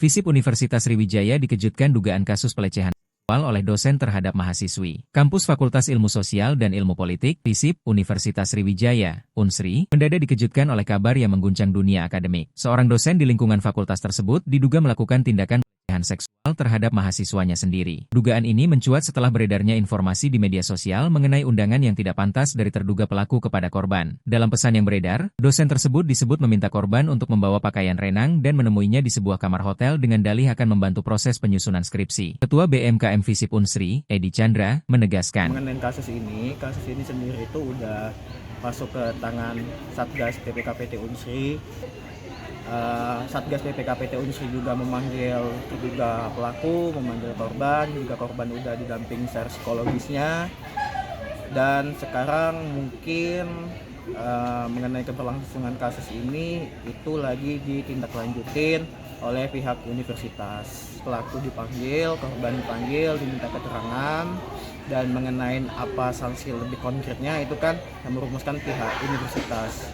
FISIP Universitas Sriwijaya dikejutkan dugaan kasus pelecehan seksual oleh dosen terhadap mahasiswi. Kampus Fakultas Ilmu Sosial dan Ilmu Politik, FISIP Universitas Sriwijaya, Unsri, mendadak dikejutkan oleh kabar yang mengguncang dunia akademik. Seorang dosen di lingkungan fakultas tersebut diduga melakukan tindakan pelecehan seksual terhadap mahasiswanya sendiri. Dugaan ini mencuat setelah beredarnya informasi di media sosial mengenai undangan yang tidak pantas dari terduga pelaku kepada korban. Dalam pesan yang beredar, dosen tersebut disebut meminta korban untuk membawa pakaian renang dan menemuinya di sebuah kamar hotel dengan dalih akan membantu proses penyusunan skripsi. Ketua BMKM FISIP Unsri, Edi Chandra, menegaskan. Mengenai kasus ini sendiri itu udah masuk ke tangan Satgas PPKPT Unsri. Satgas PPKPT Unsri juga memanggil terduga pelaku, memanggil korban, juga korban udah didampingi secara psikologisnya. Dan sekarang mungkin mengenai keberlangsungan kasus ini itu lagi ditindaklanjutin oleh pihak universitas. Pelaku dipanggil, korban dipanggil, diminta keterangan, dan mengenai apa sanksi lebih konkretnya itu kan yang merumuskan pihak universitas.